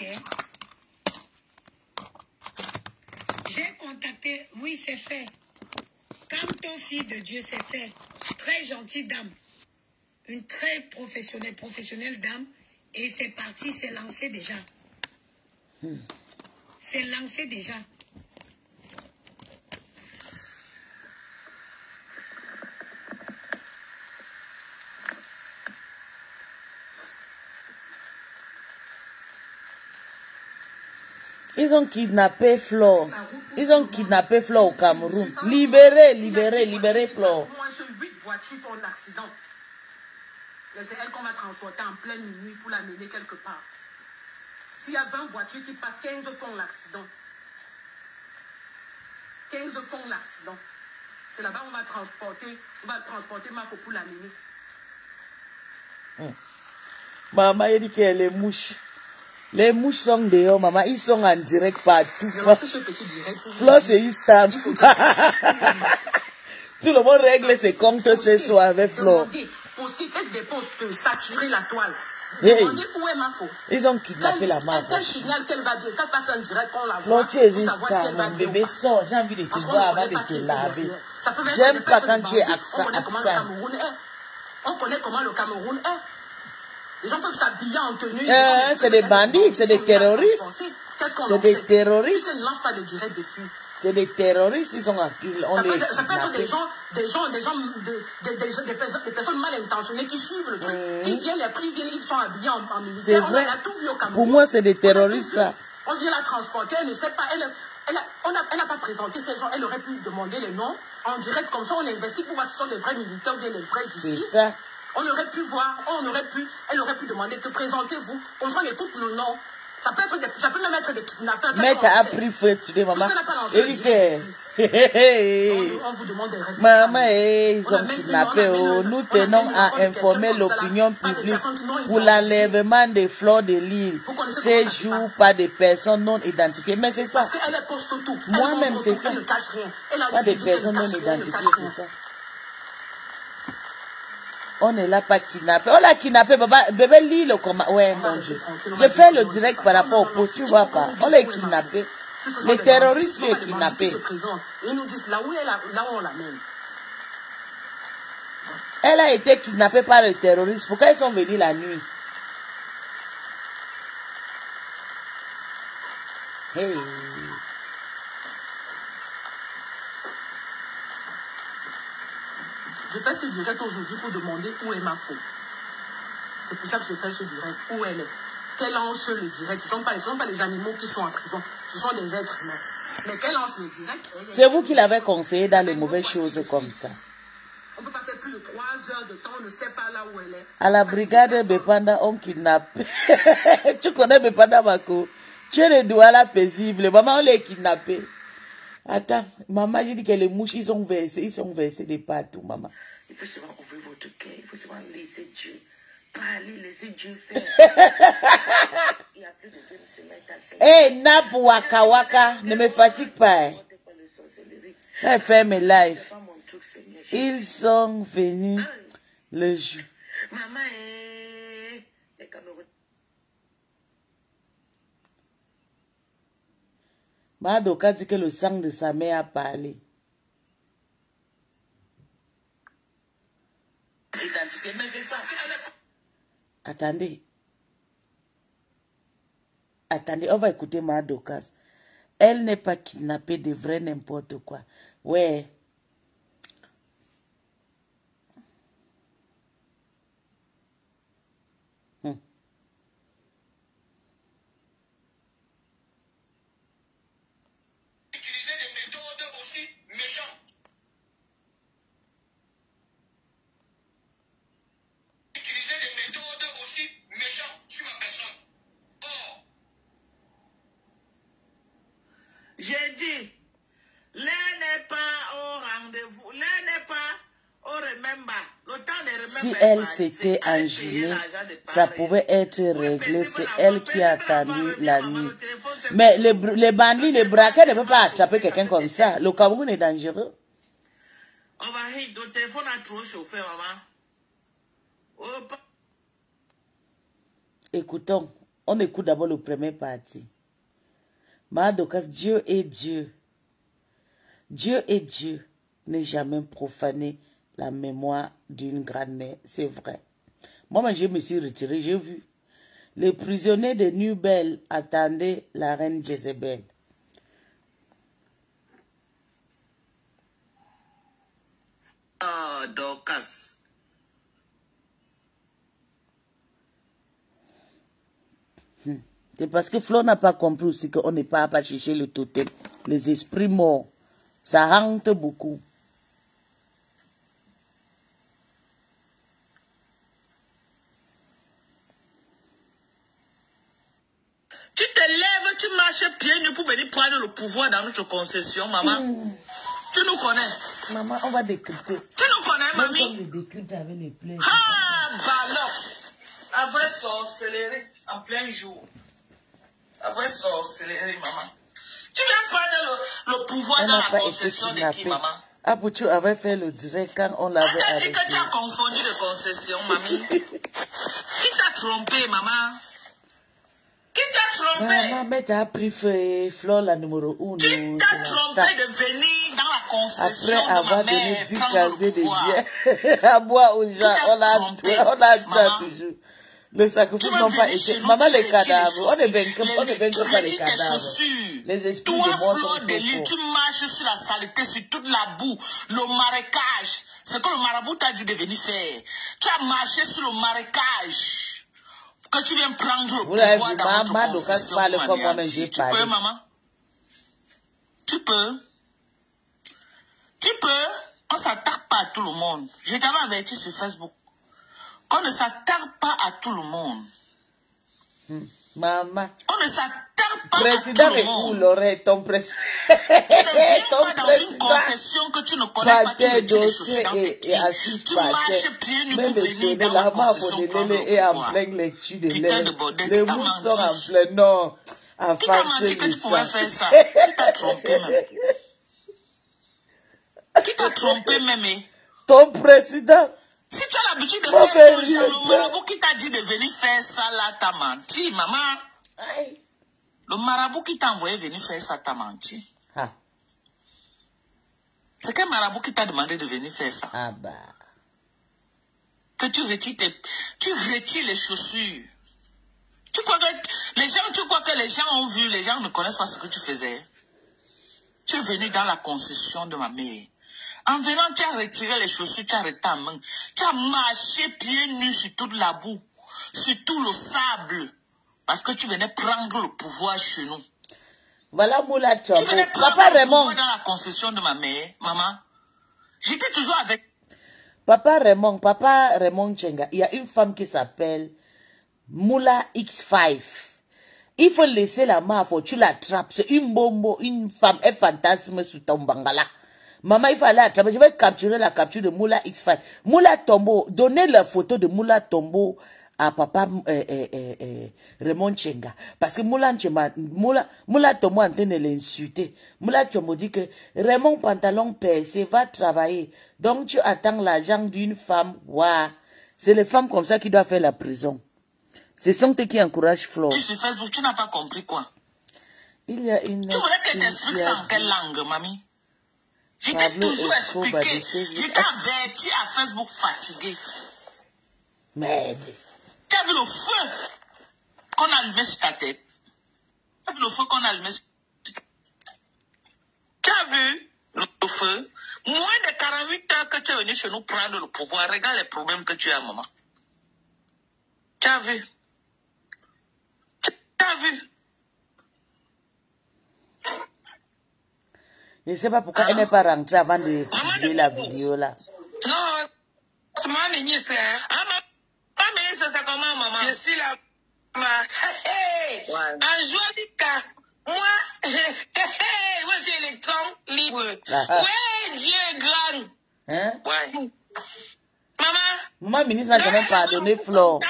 Ok. J'ai contacté, oui, c'est fait. Canto, fille de Dieu, c'est fait. Très gentille dame. Une très professionnelle dame. Et c'est parti, c'est lancé déjà. C'est lancé déjà. Ils ont kidnappé Flore. Ils ont kidnappé Flore au Cameroun. Libérez Flore. Moins 8 voitures font l'accident. C'est elle qu'on va transporter en pleine nuit pour la mener quelque part. S'il y a 20 voitures qui passent, 15 font l'accident. 15 font l'accident. C'est là-bas on va transporter Mafo pour la mener. Maman, il dit que les mouches. Les mouches sont dehors, maman. Ils sont en direct partout. Ce petit direct. Flo, c'est Istam. Tout le monde règle ses comptes ce soir avec Flo. Pour ce qui fait des postes, saturer la toile. Hey. Demandez où est Mafo. Ils ont kidnappé la maman. Quel signal qu'elle va bien, qu'elle fasse un direct, qu'on la Flo, voit. tu es Pour savoir si elle va Istam. bien. Bébé sort. J'ai envie de te voir avant de te laver. J'aime pas quand tu es absent. On connaît comment le Cameroun est. On connaît comment le Cameroun est. Les gens peuvent s'habiller en tenue. C'est des bandits, c'est des terroristes. Qu'est-ce qu'on C'est des terroristes. Puisqu'ils ne lancent pas de direct depuis. C'est des terroristes, ils sont en pile. Ça peut être des personnes mal intentionnées qui suivent le truc. Ils viennent, les prix viennent, ils sont habillés en militaire. On a tout vu au Cameroun. Pour moi, c'est des terroristes, ça. On vient la transporter, elle ne sait pas. Elle n'a pas présenté ces gens. Elle aurait pu demander les noms en direct. Comme ça, on investit pour voir si ce sont des vrais militaires ou bien des vrais ici. C'est ça. On aurait pu voir, elle aurait pu demander que présentez-vous. Comme ça, on écoute le nom. Ça peut même être des kidnappeurs. Mais t'as appris fouet, tu dis, maman. On vous demande des restes. Maman, ils ont kidnappé. Nous tenons à informer l'opinion publique pour l'enlèvement des fleurs de l'île. Ces jours par des personnes non identifiées. Mais c'est ça. Parce qu'elle poste tout. Moi-même, c'est ça. Elle ne cache rien. Pas des personnes non identifiées, c'est ça. On est là pas kidnappé. On l'a kidnappé, bébé lit le comment. Ouais, mon Dieu. Je fais le direct par rapport au poste, tu vois pas. On l'a kidnappé. Les terroristes sont kidnappés. Ils nous disent là où on l'amène. Elle a été kidnappée par les terroristes. Pourquoi ils sont venus la nuit? Hey. Je fais ce direct aujourd'hui pour demander où est Mafo. C'est pour ça que je fais ce direct. Où elle est? Qu'elle lance le direct. Ce ne sont pas les animaux qui sont en prison. Ce sont des êtres humains. Mais qu'elle lance le direct. C'est vous qui l'avez conseillé dans les mauvaises choses comme ça. On ne peut pas faire plus de 3 heures de temps. On ne sait pas là où elle est. À la brigade Bepanda, on kidnappe. Tu connais Bepanda, Mako? Tu es le Douala paisible. Maman, on l'a kidnappé. Attends, maman, j'ai dit que les mouches, ils sont versés de partout, maman. Il faut seulement ouvrir votre cœur, il faut seulement laisser Dieu parler, laisser Dieu faire. Il y a plus de 2 semaines. Hey, Nap Waka Waka, ne me fatigue pas. Je fais mes lives. Ils sont venus le jour. Maman, Madoka dit que le sang de sa mère a parlé. Attendez. Attendez, on va écouter Madoka. Elle n'est pas kidnappée de vrai n'importe quoi. Ouais. J'ai dit, l'un n'est pas au rendez-vous, l'un n'est pas au remember. Le temps de remember. Si elle s'était enjouée, ça pouvait être réglé. C'est elle qui a attendu la nuit. Mais les bandits, les braqueurs ne peuvent pas attraper quelqu'un comme ça. Le Cameroun est dangereux. On va hit, le téléphone a trop chauffé, maman. Écoutons, On écoute d'abord le premier parti. Madokas, Dieu est Dieu. Dieu est Dieu. N'est jamais profané la mémoire d'une grand-mère. C'est vrai. Moi, je me suis retiré, j'ai vu. Les prisonniers de Nubel attendaient la reine Jézabel. Oh, Dorcas. C'est parce que Flo n'a pas compris aussi qu'on n'est pas à chercher le totem. Les esprits morts, ça hante beaucoup. Tu te lèves, tu marches pieds nus pour venir prendre le pouvoir dans notre concession, maman. Tu nous connais. Maman, on va décrypter. Tu nous connais, mamie. On va décrypter avec les plaies. Ah, ballon. Avec sorcellerie en plein jour. Avec sorcellerie, maman. Tu viens prendre le pouvoir dans la concession de qui, maman? Apoutou avait fait le direct quand on l'avait arrêté. On t'a dit que tu as confondu de concession, mamie. Qui t'a trompé, maman? Qui t'a trompé? Maman, mais t'as pris Flore la numéro 1. Qui t'a trompé de venir dans la concession après avoir de ma donné mère 10 prendre le casiers pouvoir? de bière à boire aux gens, on a toujours. Le sacrifice n'ont pas été. Maman, les cadavres, on ne vainque pas les cadavres. Les esprits de mort sont trop tu marches sur la saleté, sur toute la boue, le marécage. C'est que le marabout t'a dit de venir faire. Tu as marché sur le marécage. Que tu viens prendre le pouvoir dans notre concession. Tu peux, maman? Tu peux? Tu peux? On ne s'attaque pas à tout le monde. Je t'avais averti sur Facebook. On ne s'attarde pas à tout le monde. Maman. On ne s'attarde pas président à tout le monde. L'aurait ton président. Tu ne viens pas dans une concession que tu ne connais pas, tu retires les chaussures dans tes pieds. Tu marches pieds nus pour venir dans la concession prendre le pouvoir. Putain de bordel, qui t'a menti? Non. Qui t'a menti que tu pouvais faire ça? Qui t'a trompé même? Qui t'a trompé même? Ton président. Si tu as l'habitude de faire ça, le marabout qui t'a dit de venir faire ça là, t'as menti, maman. Aïe. Le marabout qui t'a envoyé venir faire ça, t'as menti. Ah. C'est quel marabout qui t'a demandé de venir faire ça? Ah bah. Que tu retires les chaussures. Tu crois que les gens ont vu, les gens ne connaissent pas ce que tu faisais? Tu es venu dans la concession de ma mère. En venant, tu as retiré les chaussures, tu as arrêté ta main. Tu as marché pieds nus sur toute la boue, sur tout le sable. Parce que tu venais prendre le pouvoir chez nous. Voilà Moula Tchombo. Tu venais prendre le pouvoir dans la concession de ma mère, maman. J'étais toujours avec... Papa Raymond Tchenga, il y a une femme qui s'appelle Moula X5. Il faut laisser la main, tu l'attrapes. C'est une bombe, une femme, un fantasme sous ton bangala. Maman, il faut aller attraper. Je vais capturer la capture de Moula X5. Moula Tombo, donnez la photo de Moula Tombo à papa Raymond Tchenga. Parce que Moula Tombo est en train de l'insulter. Moula Tombo dit que Raymond Pantalon percé va travailler. Donc tu attends l'argent d'une femme. Waouh. C'est les femmes comme ça qui doivent faire la prison. Ce sont eux qui encouragent Flore. Tu sur Facebook, tu n'as pas compris quoi? Il y a une... Tu voulais que t'expliques ça en quelle langue, mamie? Je t'ai toujours expliqué. Je t'ai averti à Facebook fatigué. Merde. Tu as vu le feu qu'on a allumé sur ta tête? Tu as vu le feu qu'on a allumé sur ta tête? Tu as vu le feu? Moins de 48 heures que tu es venu chez nous prendre le pouvoir. Regarde les problèmes que tu as, maman. Tu as vu? Tu as vu? Je ne sais pas pourquoi elle n'est pas rentrée avant de publier la vidéo là. Non, c'est ma ministre. Ma ministre, c'est comment, maman? Je suis là, maman. En joie, moi, j'ai l'électron libre. Ouais, Dieu est grand. Hein? Ouais. Maman ministre n'a quand même pardonné Flore.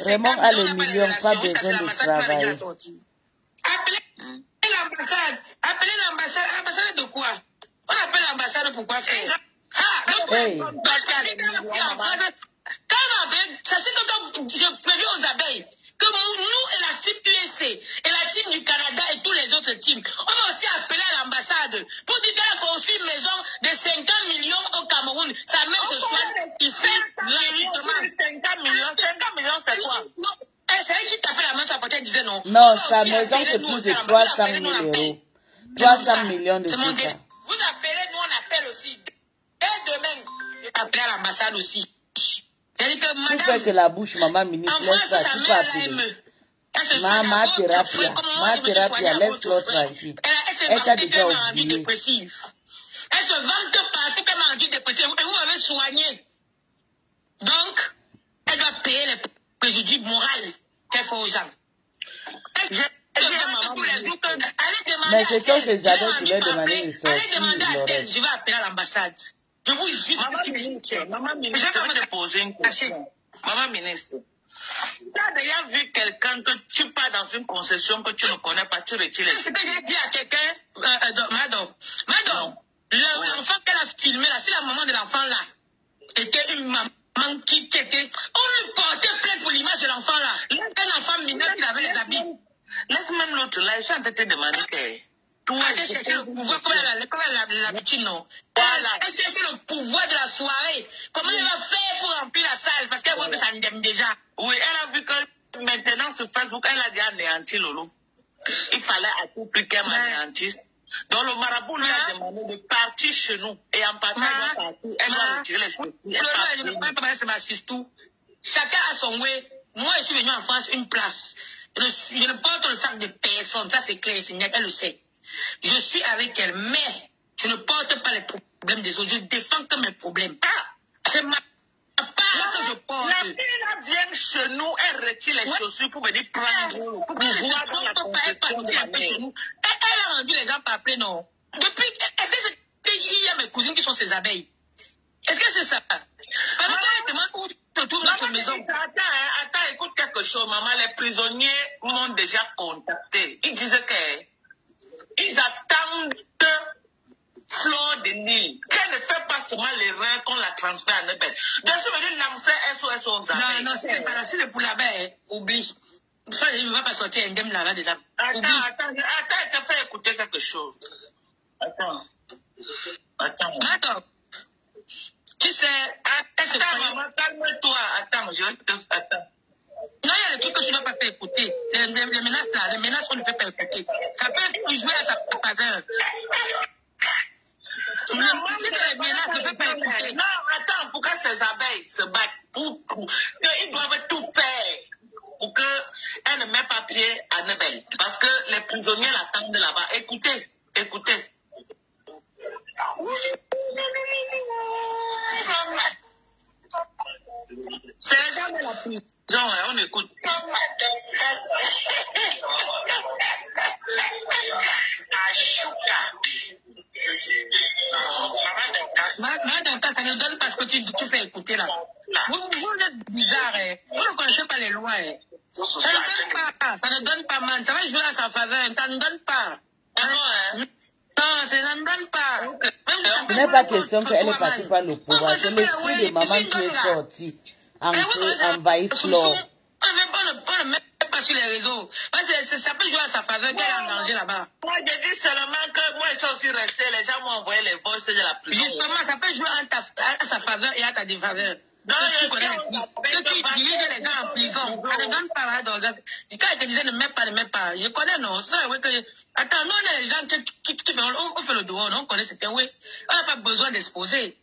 Raymond a les millions, pas besoin de travailler. Appelez l'ambassade. L'ambassade de quoi? On appelle l'ambassade pour quoi faire? Hey. Quand on appelle sachez que quand je préviens aux abeilles, que nous et la team USC et la team du Canada et tous les autres teams, on va aussi appeler à l'ambassade pour dire qu'elle a construit une maison de 50 millions au Cameroun. Sa mère se soigne ici gratuitement. 50 millions, c'est quoi? C'est elle qui tapait la main sur la porte, elle disait non. Non, sa maison c'est plus de 300 000 €. 300 millions de francs. Vous appelez, nous on appelle aussi. Et demain, appelez à l'ambassade aussi. C'est-à-dire que madame, tu fais que la bouche, maman ministre, laisse ça, tu peux appeler. Ma thérapie, laisse-le tranquille. Elle t'a déjà oublié. Elle se vante partout qu'elle m'a rendu dépressive. Et vous m'avez soigné. Donc, elle doit payer les préjudices moraux qu'elle fait aux gens. Mais ce sont ces ados qui leur demandent de sortir. Allez demander à elle, je vais appeler à l'ambassade. Je vous jure, maman ministre, je vais te poser une question. Maman ministre, tu as déjà vu quelqu'un que tu pars dans une concession que tu ne connais pas, tu retires les... C'est ce que j'ai dit à quelqu'un, madame, l'enfant qu'elle a filmé là, c'est la maman de l'enfant là. Était une maman qui était... On lui portait plainte pour l'image de l'enfant là. Un enfant mineur qui avait les habits. Laisse même l'autre là, je suis en train de te demander que... Pour aller chercher le pouvoir, comme l'habitude, non. Voilà. Elle cherche le pouvoir de la soirée. Comment elle va faire pour remplir la salle? Parce qu'elle voit que ça m'aime déjà. Oui, elle a vu que maintenant sur Facebook, elle a déjà anéanti Lolo. Il fallait à tout prix qu'elle m'anéantisse. Donc le marabout lui a demandé de partir chez nous. Et en partant, elle doit retirer les choses. Elle ne peut pas parler, c'est ma tout. Chacun a son way. Moi, je suis venu en France une place. Je ne porte le sac de personne. Ça, c'est clair. Elle le sait. Je suis avec elle, mais je ne porte pas les problèmes des autres. Je défends que mes problèmes. C'est ma part que je porte. La fille là vient chez nous, elle retire les chaussures pour venir prendre. Pour voir dans la compétition un peu chez nous. Elle a rendu les gens pas appeler, non. Depuis, est-ce que il y a mes cousines qui sont ses abeilles? Est-ce que c'est ça? Pendant qu'elle demande où tu trouves notre maison. Attends, écoute quelque chose, maman. Les prisonniers m'ont déjà contacté. Ils disaient que ils attendent Flore de Nil. Qu'elle ne fait pas seulement les reins qu'on la transfère à Nebel. Donc, je veux dire, lancer SOS aux abeilles. Non, c'est pas là. Si c'est pour l'abeille, oublie. Ça, il ne va pas sortir indemne là dedans. Attends, elle te fait écouter quelque chose. Attends. Attends. Tu sais, attends, maman, calme-toi. Attends, je vais te... Attends. Non, il y a des trucs que je ne dois pas faire écouter. Les menaces là, les menaces qu'on ne peut pas écouter. Ça peut jouer à sa faveur. Non, attends, pourquoi ces abeilles se battent pour tout? Ils doivent tout faire pour qu'elles ne mettent pas pied à Nebel. Parce que les prisonniers l'attendent là-bas. Écoutez. C'est les gens de la prison, on écoute. Madame, ça ne donne pas ce que tu fais écouter là. Vous êtes bizarre, vous ne connaissez pas les lois. Ça ne donne pas, man. Ça va jouer à sa faveur, ça ne donne pas. Non, ça ne donne pas. Ce n'est pas question qu'elle est partie par le pouvoir, c'est l'esprit de maman qui est sorti. Envahir Flore. On ne met pas sur les réseaux. Ça peut jouer à sa faveur qu'elle est en danger là-bas. Moi, j'ai dit seulement que moi, je suis aussi resté. Les gens m'ont envoyé les voices de la prison. Justement, ça peut jouer à sa faveur et à ta défaveur. Tu connais ceux qui dirigent les gens en prison. Ça ne donne pas. Quand elle te disait ne mets pas. Je connais, non. Attends, nous, on est les gens qui on fait le dehors. On connaît ce que oui. On n'a pas besoin d'exposer.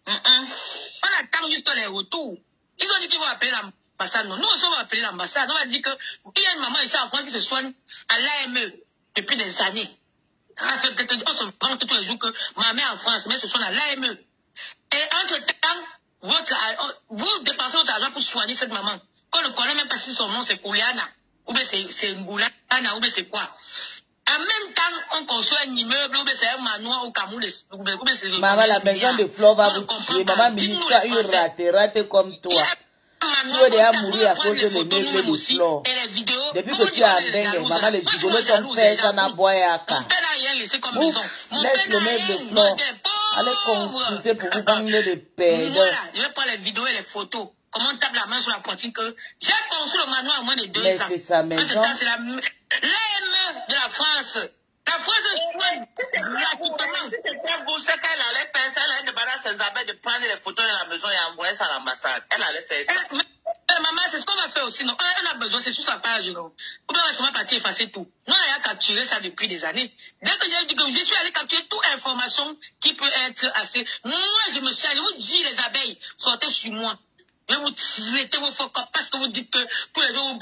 On attend juste les retours. Ils ont dit qu'ils vont appeler l'ambassade. Nous aussi, on va appeler l'ambassade. On va dire qu'il y a une maman ici en France qui se soigne à l'AME depuis des années. On se vante tous les jours que ma mère en France, mais se soigne à l'AME. Et entre-temps, vous dépensez votre argent pour soigner cette maman. On ne connaît même pas si son nom c'est Kouliana, ou bien c'est Ngoulana, ou bien c'est quoi. En même temps, on construit un immeuble, ou bien c'est un manoir au Cameroun. Maman, la maison de Flore va vous tuer. Maman, ministre, tu as eu raté comme toi. Tu veux déjà mourir à cause de l'immeuble de Flore. Depuis que tu as dengue, maman, les gigolos t'ont fait ça n'a boy à cas. Laisse le meuble de Flore. Allez construire pour vous prendre des perdants. Je vais prendre les vidéos et les photos. comment on tape la main sur la poitrine que j'ai construit le manoir à moins de 2 ans. Mais c'est sa maison. C'est l'AME de la France. La France est gratuitement. Si c'était vous, c'est qu'elle allait faire ça, elle allait débarrasser ses abeilles de prendre les photos de la maison et envoyer ça à l'ambassade. Elle allait faire ça. Maman, c'est ce qu'on va faire aussi, non? Elle a besoin, c'est sur sa page, non? On va seulement partir effacer tout. Non, elle a capturé ça depuis des années. Dès que j'ai dit que je suis allé capturer toute information qui peut être assez. Moi, je me suis allé vous dire, les abeilles, sortez chez moi. Mais vous traitez vos faux parce que vous dites que tous les jours,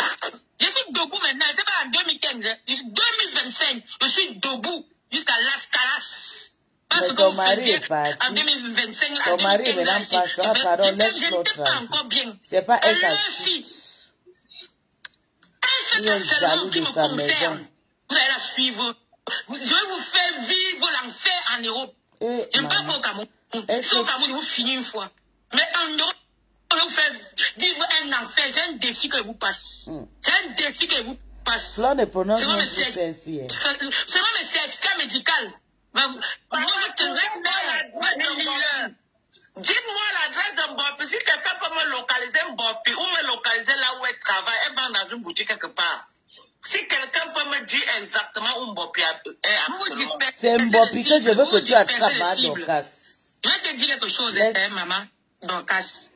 je suis debout maintenant, c'est pas en 2015, hein. 2025, je suis debout jusqu'à Las Calas. Parce que vous faisiez en 2025, ton mari est maintenant passera, pardon, laisse-le tranquille. C'est pas elle qui a su. Il est jaloux de sa maison. Vous allez la suivre. Je vais vous faire vivre l'enfer en Europe. Je ne parle pas au Cameroun. Si au Cameroun, vous finissez une fois. Mais en Europe, je vais vous faire vivre un enfer. J'ai un défi que vous passe. J'ai un défi que vous passe. Là, on ne prononce pas ainsi. Seulement, mais c'est extra médical. Dis-moi l'adresse de Mbopi. Si quelqu'un peut me localiser Mbopi ou me localiser là où elle travaille, elle va dans une boutique quelque part. Si quelqu'un peut me dire exactement où Mbopi est, c'est Mbopi que je veux que tu attrapes, Dorcas. Je vais te dire quelque chose, maman, Dorcas.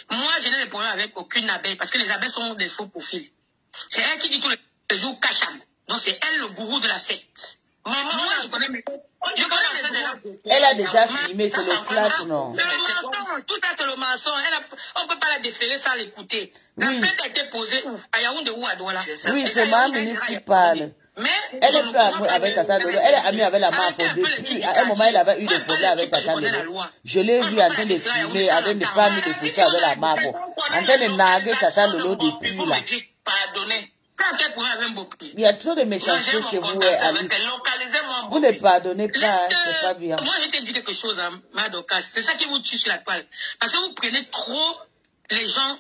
Moi, je n'ai de problème avec aucune abeille parce que les abeilles sont des faux profils. C'est elle qui dit tous les jours Kacham. Donc c'est elle le gourou de la secte. Maman, moi, je connais mes... Elle a déjà filmé, c'est le clash, non? C'est le mensonge, tout ça c'est le mensonge. On ne peut pas la déférer sans l'écouter. La plainte a été posée où? À Yaoundé ou à Douala? Oui, c'est ma ministre qui parle. Mais elle est plus amie avec Tata Lolo. Elle est amie avec la mafia. Depuis, à un moment, elle avait eu des problèmes avec Tata Lolo. Je l'ai vu en train de filmer, en train de prendre des photos avec la mafia. En train de narguer Tata Lolo depuis là. Il y a trop de méchanceté chez vous, Alice. Vous ne pardonnez pas, c'est pas bien. Moi, je te dis quelque chose, hein, Madoka. C'est ça qui vous tue sur la toile. Parce que vous prenez trop les gens.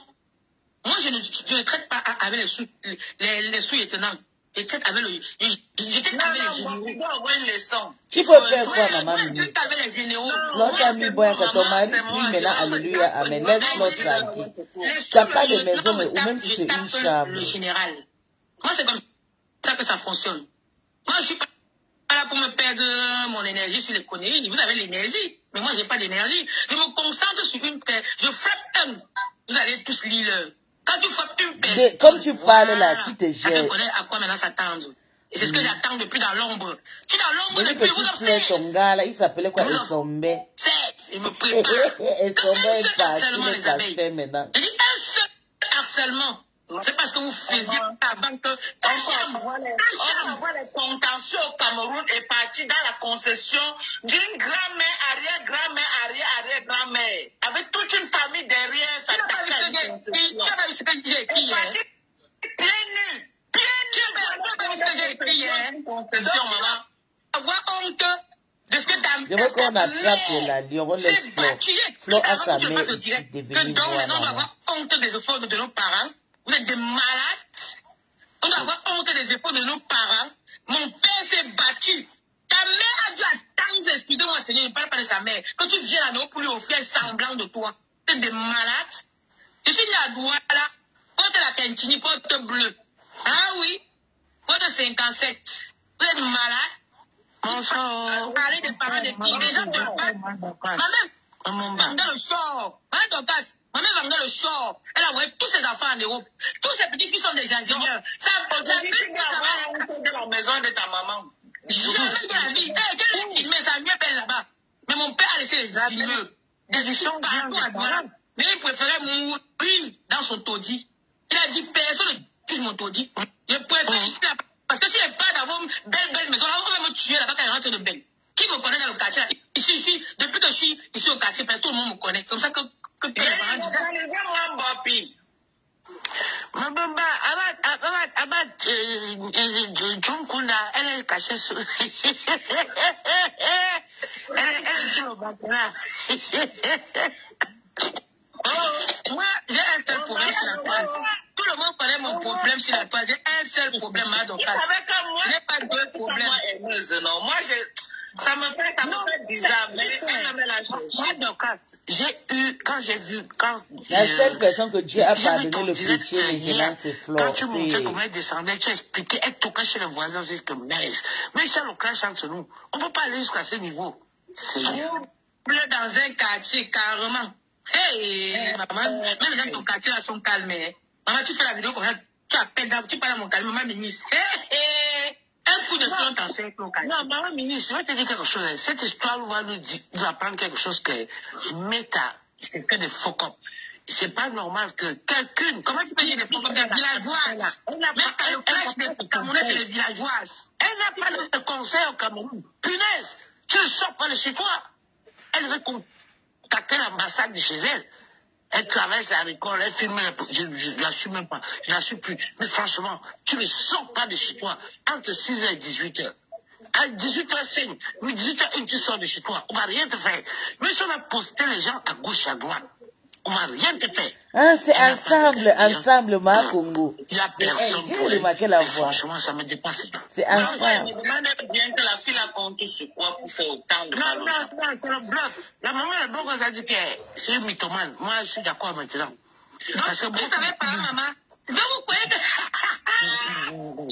Moi, je ne traite pas avec les sous-lieutenants. Je traite avec les généraux. Tu peux faire quoi, maman? Je traite avec les généraux. L'autre ami, boy, quand ton mari prie maintenant, alléluia, amen. Laisse-le tranquille. Tu n'as pas de maison, ou même si c'est une chambre. Le général. Moi, c'est comme ça que ça fonctionne. Moi, je suis pas là pour me perdre mon énergie sur les conneries. Vous avez l'énergie, mais moi, j'ai pas d'énergie. Je me concentre sur une paire. Je frappe un. Vous allez tous lire. Quand tu frappes une personne, comme tu parles là, qui te gère. Je connais à quoi maintenant s'attendre. Et c'est ce que j'attends depuis dans l'ombre. Je suis dans l'ombre depuis, vous observez. Ton gars là, il s'appelait quoi? Esombe. Il me prépare. Esombe est parti, il est passé maintenant. Je dis un seul harcèlement. C'est parce que vous faisiez avant que le contentieux au Cameroun est parti dans la concession d'une grand-mère, arrière-grand-mère, arrière-arrière-grand-mère. Avec toute une famille derrière. Ça t'a vu ce que j'ai écrit hier. Avoir honte de ce que t'as. Je veux qu'on attrape la lion, on laisse Flo à sa mère ici devenir voir. On doit avoir honte des efforts de nos parents. Vous êtes des malades. On doit avoir honte des efforts de nos parents. Mon père s'est battu. Ta mère a dû attendre, excusez-moi Seigneur, ne parle pas de sa mère. Quand tu viens à nous pour lui offrir un semblant de toi. Vous êtes des malades. Je suis né à Douala. Porte la cantine, porte bleue. Ah oui. Porte 57. Vous êtes malades. Bonsoir. Parler des parents de qui? Des gens de pas. Ma mère dans le short. Ma mère va dans le short. Elle a envoyé tous ses enfants en Europe. Tous ses petits filles sont des ingénieurs. Ça de la maison de ta maman. Jamais de la vie. Quel est filmé? Ça mieux belle là-bas. Mais mon père a laissé les immeubles. Des éditions partout à Douala. Mais il préférait mourir dans son taudis. Il a dit personne ne touche mon taudis. Je préfère ici là. Parce que si elle part d'avoir une belle maison, là, on va me tuer là-bas quand elle rentre de belle. Qui me connaît dans le quartier? Ici, depuis que je suis ici au quartier, tout le monde me connaît. C'est comme ça que les parents disaient. Ma bamba, Junkunda, elle est cachée sous. Elle est sur le bâtiment. Moi, j'ai un seul problème sur la toile. Tout le monde connaît mon problème sur la toile. J'ai un seul problème, donc. Vous savez que moi, je n'ai pas deux problèmes. Non, moi, Ça me fait bizarre, mais quand même là, quand j'ai vu, la seule personne que Dieu a pardonné le péché maintenant, c'est Flore. Quand tu montrais comment elle descendait, tu expliquais, elle toquait chez le voisin, je dis que mais ça le crash entre nous. On ne peut pas aller jusqu'à ce niveau. C'est dans un quartier, carrément. Hey, maman, même dans ton quartier, là, sont calmés. Maman, tu fais la vidéo comme ça, tu appelles, tu parles à mon calme, maman ministre. Hey. Un coup de front en 5 ans. Non, maman ministre, je vais te dire quelque chose. Cette histoire va nous apprendre quelque chose que méta, c'est que des faux cop. C'est pas normal que quelqu'un. Comment tu peux dire des faux cop des villageoises? Le clash des Camerounais, c'est les villageoises. Elle n'a pas de conseil au Cameroun. Punaise, tu ne sors pas de chez toi. Elle veut contacter l'ambassade de chez elle. Elle traverse la récolte, elle filme, je ne la suis même pas, je ne la suis plus. Mais franchement, tu ne sors pas de chez toi entre 6h et 18h. À 18h05, mais 18h1, tu sors de chez toi. On ne va rien te faire. Mais si on a posté les gens à gauche et à droite, on ne va rien te faire. Ah, c'est ensemble, ma Congo. Il n'y a personne pour elle. Franchement, ça me dépasse. C'est ensemble. Je me demande bien que la fille a compté sur quoi pour faire autant de mal. Non, c'est le bluff. La maman, elle bloque, ça dit que c'est une mythomane. Moi, je suis d'accord maintenant. Parce que vous savez pas, maman. Donc, vous croyez que... vous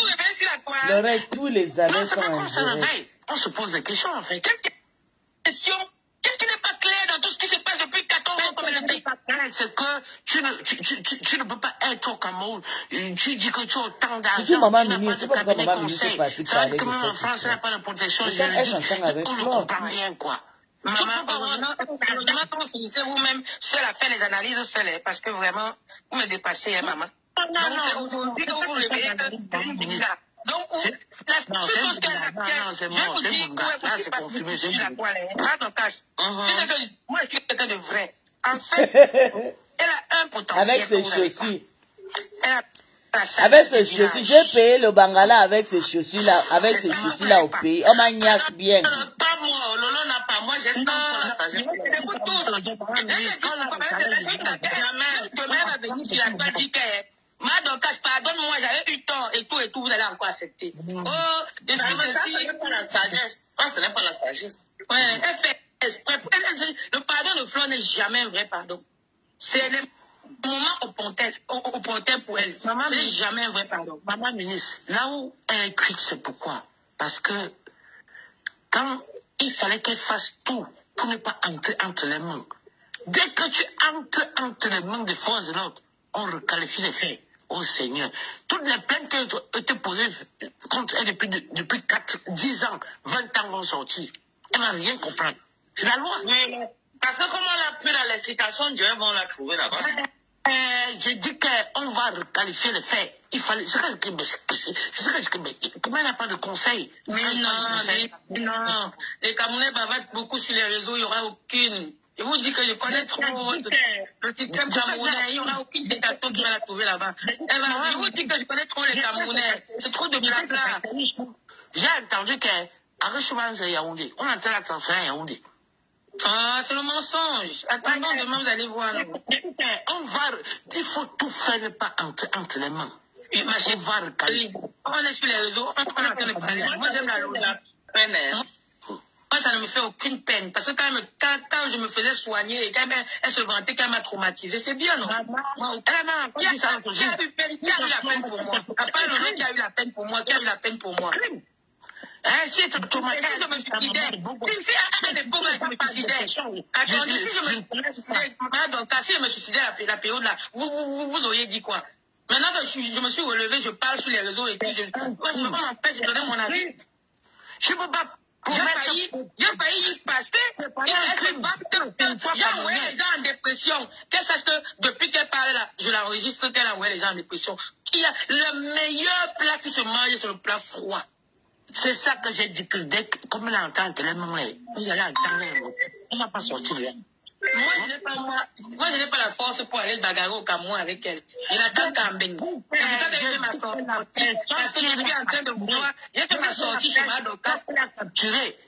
réveillez sur la toile. Tous les années sont en direct. On se pose des questions, en fait. Quelle question? Qu'est-ce qui n'est pas clair dans tout ce qui se passe depuis 14 ans, comme elle dit? C'est que tu ne peux pas être au Cameroun. Tu dis que tu as autant d'argent. Tu n'as pas de cabinet conseil. Ça veut dire que même en France, il n'y a pas de protection juridique. On ne comprend rien, quoi. Maman, quand vous finissez vous-même seul à faire les analyses seul, parce que vraiment, vous me dépassez, hein, maman. Non, c'est aujourd'hui que vous vous réveillez. Donc, la seule chose qu'elle a fait, je vous dis, là, c'est confirmé, c'est la toile. Tu sais que moi, je suis quelqu'un de vrai. En fait, elle a un potentiel. Avec ses chaussures. Avec ses chaussures. J'ai payé le Bangala avec ses chaussures-là, au pays. On m'a niasse bien. Pas moi, Lolo n'a pas. Moi, j'ai 100 pour la sagesse. C'est vous tous. Demain, va venir sur la toile, dit que Madokas, pardonne-moi, j'avais eu tort et tout, vous allez encore accepter. Oh, je suis ceci. Ça, ce n'est pas la sagesse. Ça, ce n'est pas la sagesse. Ouais, elle fait exprès. Le pardon de Flore n'est jamais un vrai pardon. C'est le moment opportun pour elle. Ce n'est jamais un vrai pardon. Maman ministre, là où elle est cuite, c'est pourquoi? Parce que quand il fallait qu'elle fasse tout pour ne pas entrer entre les mains, dès que tu entres entre les mains des forces de l'ordre, on requalifie les faits. Oh Seigneur, toutes les plaintes qui ont été posées contre elle depuis 10 ans, 20 ans vont sortir. Elle ne va rien comprendre. C'est la loi. Oui, parce que comment on a pris dans les citations, Dieu vont la trouver là-bas. J'ai dit qu'on va requalifier les faits. Il fallait. C'est ce que je dis. Comment elle n'a pas de conseil? Mais non. Les Camerounais bavardent beaucoup sur les réseaux, il n'y aura aucune. Je vous dis que je connais trop le système camerounais. Il n'y aura aucune dictature qui va la trouver là-bas. Je vous dis que je connais trop les Camerounais. C'est trop de blabla. J'ai entendu qu'à Richemont, c'est Yaoundé. On a entendu la transfert à Yaoundé. Ah, c'est le mensonge. Attendons, demain, vous allez voir. Il faut tout faire, ne pas entre les mains. On va recaler. On est sur les réseaux, on est en train de parler. Moi, j'aime la logique. Moi, ça ne me fait aucune peine. Parce que quand je me faisais soigner et quand elle se vantait qu'elle m'a traumatisé, c'est bien, non? Qui a eu la peine pour moi? À part le nom qui a eu la peine pour moi, qui a eu la peine pour moi? Si je me suicidais, attendez, si je me suicidais la période là, vous auriez dit quoi? Maintenant que je me suis relevé, je parle sur les réseaux et puis on m'empêche de donner mon avis. Je ne peux pas. J'ai failli y passer. J'ai envoyé les gens en dépression. Qu'elle sache que depuis qu'elle parle là, je l'enregistre qu'elle a envoyé les gens en dépression. Il y a le meilleur plat qui se mange, c'est le plat froid. C'est ça que j'ai dit que dès que, comme elle entend les mains, vous allez entendre les mots. On ne va pas sortir de là. Moi, je n'ai pas la force pour aller bagarrer au Cameroun avec elle. Il attend qu'à Mbeng. C'est pour ça que j'ai fait ma sortie. Parce que je suis en train de vouloir. J'ai fait ma sortie chez Madokas.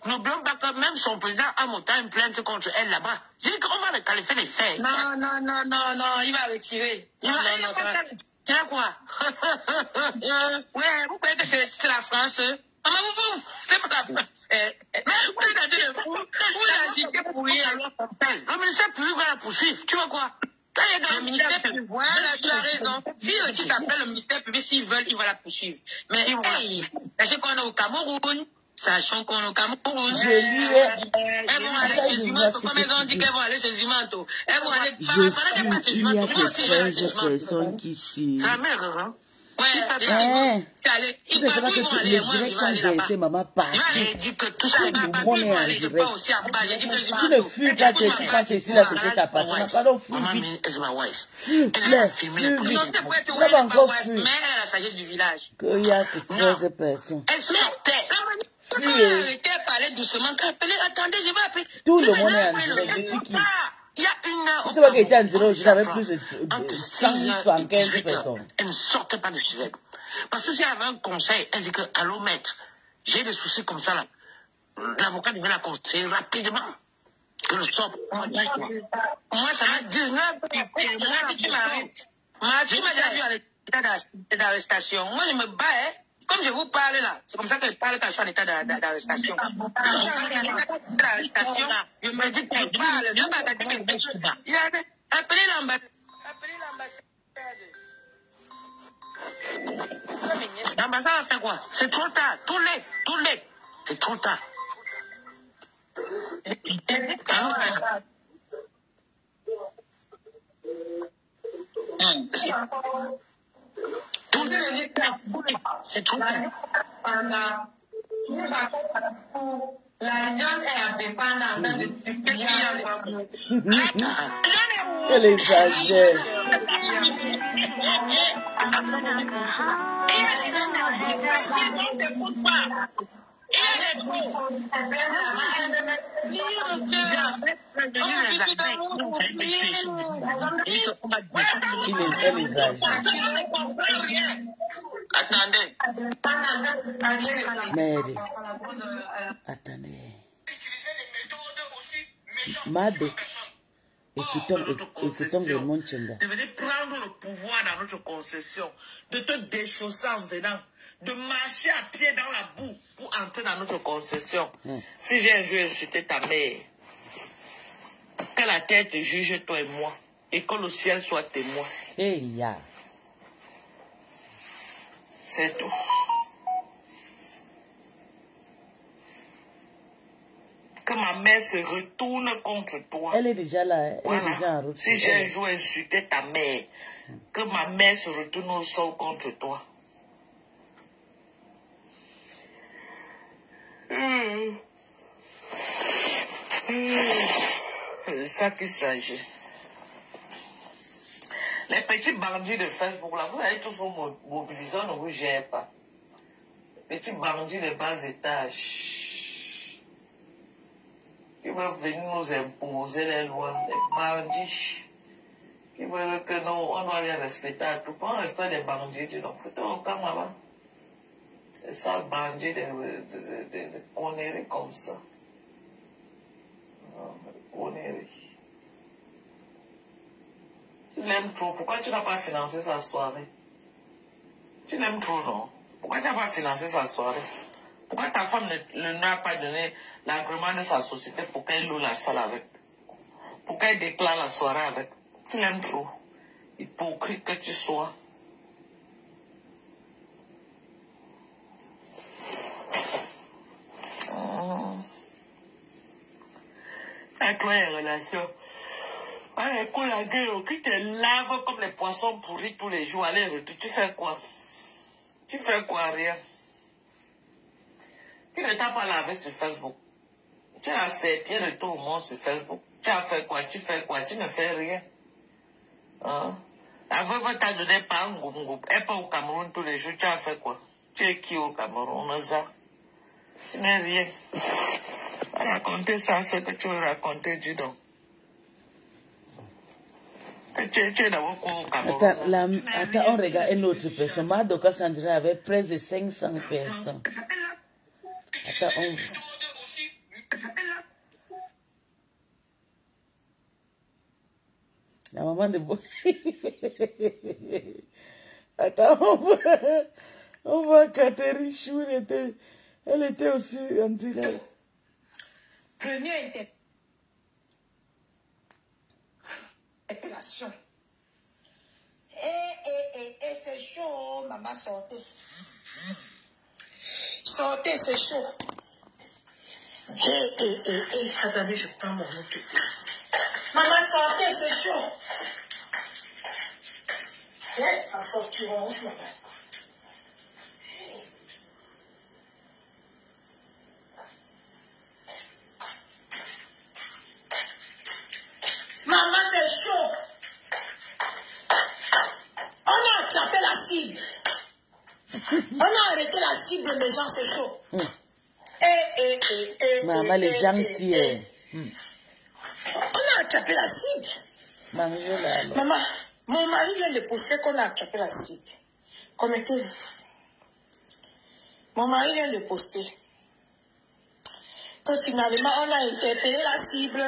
N'oublions pas que même son président a monté une plainte contre elle là-bas. J'ai dit qu'on va le qualifier les faits. Non, il va retirer. Non, ça va. C'est quoi? Ouais, vous croyez que c'est la France? Maman, vous, c'est pas la France. Mais vous agitez pour rien. Le ministère public va la poursuivre. Tu vois quoi? Le ministère public, voilà, tu as raison. Si tu s'appelles le ministère public, s'ils veulent, ils vont la poursuivre. Mais sachez qu'on est au Cameroun. Sachant qu'on est au Cameroun. Elles vont aller chez Zumanto. Comme elles ont dit qu'elles vont aller chez Zumanto. Elles vont aller il y a que 13 personnes qui suivent. C'est la mère, hein? Ouais, tu ne sais pas que les directs sont versés, maman, partout. J'ai dit que tout ça est le monde est en direct. Tu ne fuis pas que tu penses ici, là, c'est que ta partie. Pardon, fuis vite. Fuis, plaît, fuis vite. Tu n'as pas encore fui. Mais elle a la sagesse du village. Qu'il y a que 13 personnes. Elle sortait. Quand elle arrêtait de parler doucement, attendez, je vais appeler. Tout le monde est en direct. Je suis qui? Il y a une... C'est pas qu'elle était en direct, j'avais plus de 175 personnes. Elle ne sortait pas de chez elle. Parce que si elle avait un conseil, elle dit que, allô maître, j'ai des soucis comme ça là. L'avocat devait la conseiller rapidement. Que le sort... Moi, ça m'a 19. Moi, tu m'arrêtes. Tu m'as déjà vu à l'état d'arrestation. Moi, je me bats, hein. Comme je vous parle là, c'est comme ça que je parle quand je suis en état d'arrestation. Quand je suis en état d'arrestation, je me dis que je parle. Je ne pas appelez l'ambassade. L'ambassade a fait quoi? C'est trop tard. Tout lait. C'est trop tard. C'est trop tard. Elle exagère. Attendez. Mary. Attendez. Mado. Écoutons le Monchenga. De venir prendre le pouvoir dans notre concession, de te déchausser en venant, de marcher à pied dans la boue pour entrer dans notre concession. Si j'ai un jour insulté ta mère, que la terre te juge toi et moi, et que le ciel soit témoin. Hey, ya. C'est tout. Que ma mère se retourne contre toi. Elle est déjà là. Elle voilà. est déjà en route. Si j'ai un jour insulté ta mère, que ma mère se retourne au sol contre toi. C'est ça qu'il s'agit. Les petits bandits de Facebook, là, vous allez toujours mobiliser, on ne vous gère pas. Petits bandits de bas étage qui veulent venir nous imposer les lois, les bandits qui veulent que nous, on doit les respecter à tout point. On respecte les bandits, tu donc foutez au camp là-bas. C'est ça le bandit de conneries comme ça. Conneries. Tu l'aimes trop. Pourquoi tu n'as pas financé sa soirée? Tu l'aimes trop, non? Pourquoi tu n'as pas financé sa soirée? Pourquoi ta femme ne n'a pas donné l'agrément de sa société pour qu'elle loue la salle avec? Pour qu'elle déclare la soirée avec? Tu l'aimes trop. Hypocrite que tu sois. Avec toi, les relations. Allez, pour la gueule, qui te lave comme les poissons pourris tous les jours, allez, retour, tu fais quoi? Tu fais quoi? Rien. Tu ne t'as pas lavé sur Facebook. Tu as serpillé de tout le monde sur Facebook. Tu as fait quoi? Tu fais quoi? Tu ne fais rien. Hein? La veuve t'a donné par un groupe. Elle n'est pas au Cameroun tous les jours. Tu as fait quoi? Tu es qui au Cameroun? Tu n'es rien. Raconter ça, ce que tu veux raconter, dis donc. Tu es d'abord quoi au Cameroun? Attends, on regarde une autre personne. Madoka Sandra avait près de 500 personnes. Attends, on... La maman de Bo... Attends, on voit Catherine Chou était... Elle était aussi en direct. Première interpellation. C'est chaud, maman, sortez. Sortez, c'est chaud. Attendez, je prends mon autre. Maman, sortez, c'est chaud. Ça sortira, maman. Maman, c'est chaud. On a attrapé la cible. On a arrêté la cible, mais gens, c'est chaud. Maman, les gens ici. On a attrapé la cible. Maman, mon mari vient de poster qu'on a attrapé la cible. Connectez-vous. Mon mari vient de poster que finalement, on a interpellé la cible.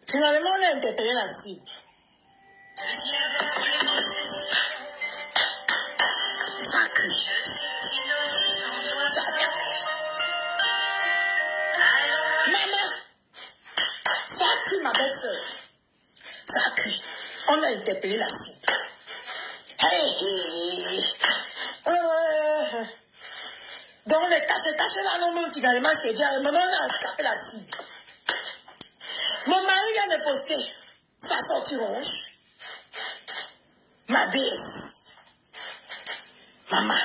Finalement, on a interpellé la cible. Ça crie. Ça crie. Maman, ça crie, ma belle-sœur. Ça crie. On a interpellé la cible. Donc, les cachets là, non, finalement, c'est bien. Maman, on a attrapé la cible. Mon mari vient de poster sa sortie rouge. Ma BS. Maman,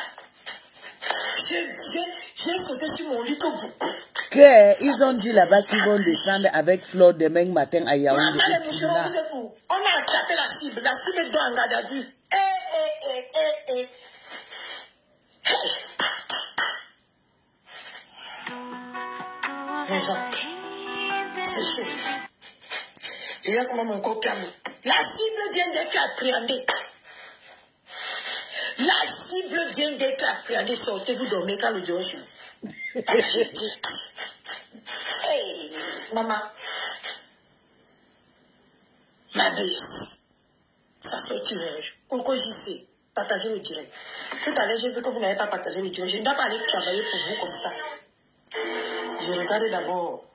j'ai sauté sur mon lit comme vous. Ils ont dit là-bas qu'ils vont descendre avec Flore demain matin à Yaoundé. Maman, les moucherons, vous êtes où? On a attrapé la cible. La cible doit en garde à vue. Les gens, c'est chaud. Et là, comment mon corps clame. La cible vient d'être appréhendée. La cible vient d'être appréhendée. Sortez-vous dormir quand le Dieu est chez vous. Hey, maman. Ma bise. Ça sortit rouge. Pourquoi j'y sais? Partagez le direct. Tout à l'heure, j'ai vu que vous n'avez pas partagé le direct. Je ne dois pas aller travailler pour vous comme ça. Je regarde d'abord.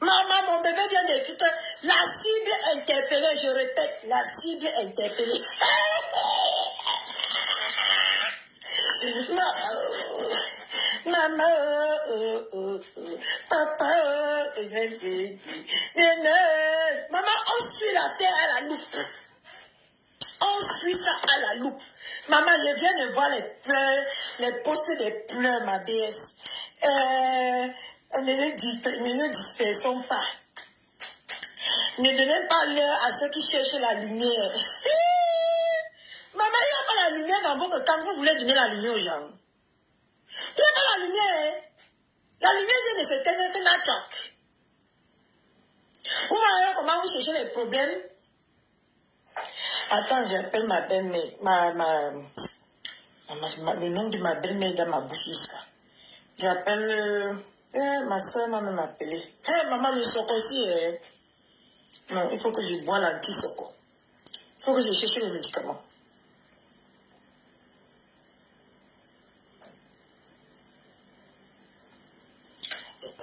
Maman, mon bébé vient d'écrire que la cible interpellée, je répète, la cible interpellée. Maman, papa, maman, on suit l'affaire à la loupe. On suit ça à la loupe. Maman, je viens de voir les pleurs, les posts des pleurs, ma BS. Ne nous dispersons pas. Ne donnez pas l'heure à ceux qui cherchent la lumière. Maman, il n'y a pas la lumière dans votre camp. Vous voulez donner la lumière aux gens. Il n'y a pas la lumière. La lumière vient de s'éteindre que la toque. Vous voyez comment vous cherchez les problèmes. Attends, j'appelle ma belle-mère. Le nom de ma belle-mère dans ma bouche jusqu'à. J'appelle... ma soeur m'a même appelé. Maman, le soco aussi. Non, il faut que je bois l'anti-soco. Il faut que je cherche le médicament.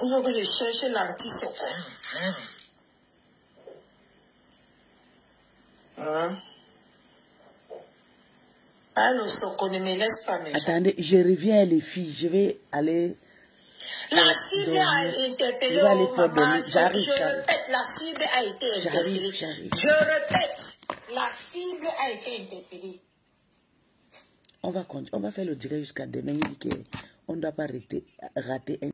Il faut que je cherche l'anti-soco. Ah, le soco ne me laisse pas. Attendez, je reviens les filles. Je vais aller... La cible a été interpellée, maman. Je répète, la cible a été interpellée. Je répète, la cible a été interpellée. On va faire le direct jusqu'à demain. Il dit qu'on ne doit pas rater un